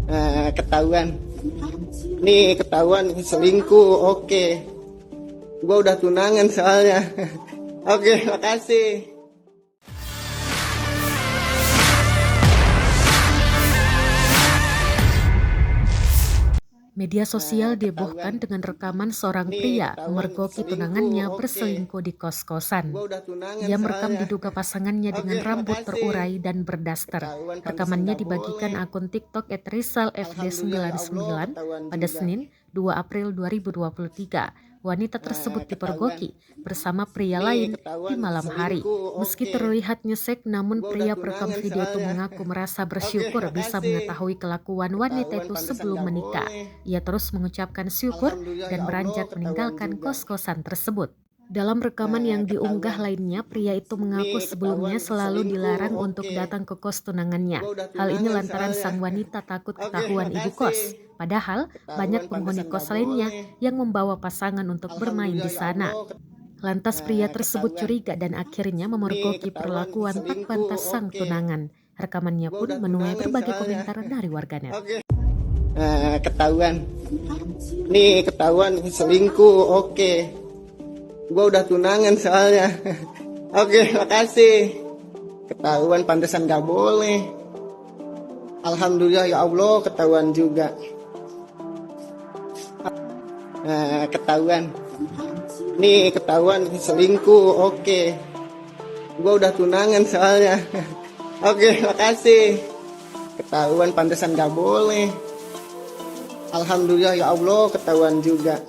Nah, ketahuan. Nih, ketahuan selingkuh. Oke. Gua udah tunangan soalnya. Oke, makasih. Media sosial dihebohkan dengan rekaman seorang pria memergoki tunangannya berselingkuh di kos-kosan. Gua udah tunangan Ia merekam soalnya. diduga pasangannya dengan Oke, rambut makasih. terurai dan berdaster. Ketahuan pantesan Rekamannya gak dibagikan boleh. akun TikTok Alhamdulillah ya Allah, @rizalfd99 ketahuan pada juga. Senin 2 April 2023. Wanita Nah, tersebut ketahuan. dipergoki bersama pria Nih, lain di ketahuan malam hari. selingkuh. Meski Oke. terlihat nyesek, namun Gua udah pria perekam tunangan video itu soalnya. mengaku merasa Oke, bersyukur bisa makasih. mengetahui kelakuan wanita Ketahuan itu pantesan sebelum gak menikah. boleh. Ia terus mengucapkan syukur Alhamdulillah dan ya Allah, beranjak ketahuan meninggalkan juga. kos-kosan tersebut. Dalam rekaman Nah, yang diunggah ketahuan. lainnya, pria itu mengaku Nih, sebelumnya ketahuan selalu selingkuh. dilarang untuk Oke. datang ke kos tunangannya. Gua udah Hal ini tunangan lantaran soalnya. sang wanita takut Oke, ketahuan ibu kos. makasih. Padahal, banyak Ketahuan penghuni pantesan gak kos lainnya boleh. yang membawa pasangan untuk bermain Alhamdulillah di ya sana. Allah. Lantas pria Nah, tersebut ketahuan. curiga dan akhirnya Nih, memergoki ketahuan perlakuan tak selingkuh. pantas sang Oke. tunangan. Rekamannya Gua pun udah menuai tunangan berbagai soalnya. komentar dari warganet. Oke. Nah, ketahuan. Nih, ketahuan selingkuh. Oke. Gua udah tunangan soalnya. Oke, makasih. Ketahuan pantesan gak boleh. Alhamdulillah ya Allah, ketahuan juga. Nah, ketahuan. Nih, ketahuan selingkuh. Oke. Gua udah tunangan soalnya. Oke, makasih. Ketahuan pantesan gak boleh. Alhamdulillah ya Allah, ketahuan juga.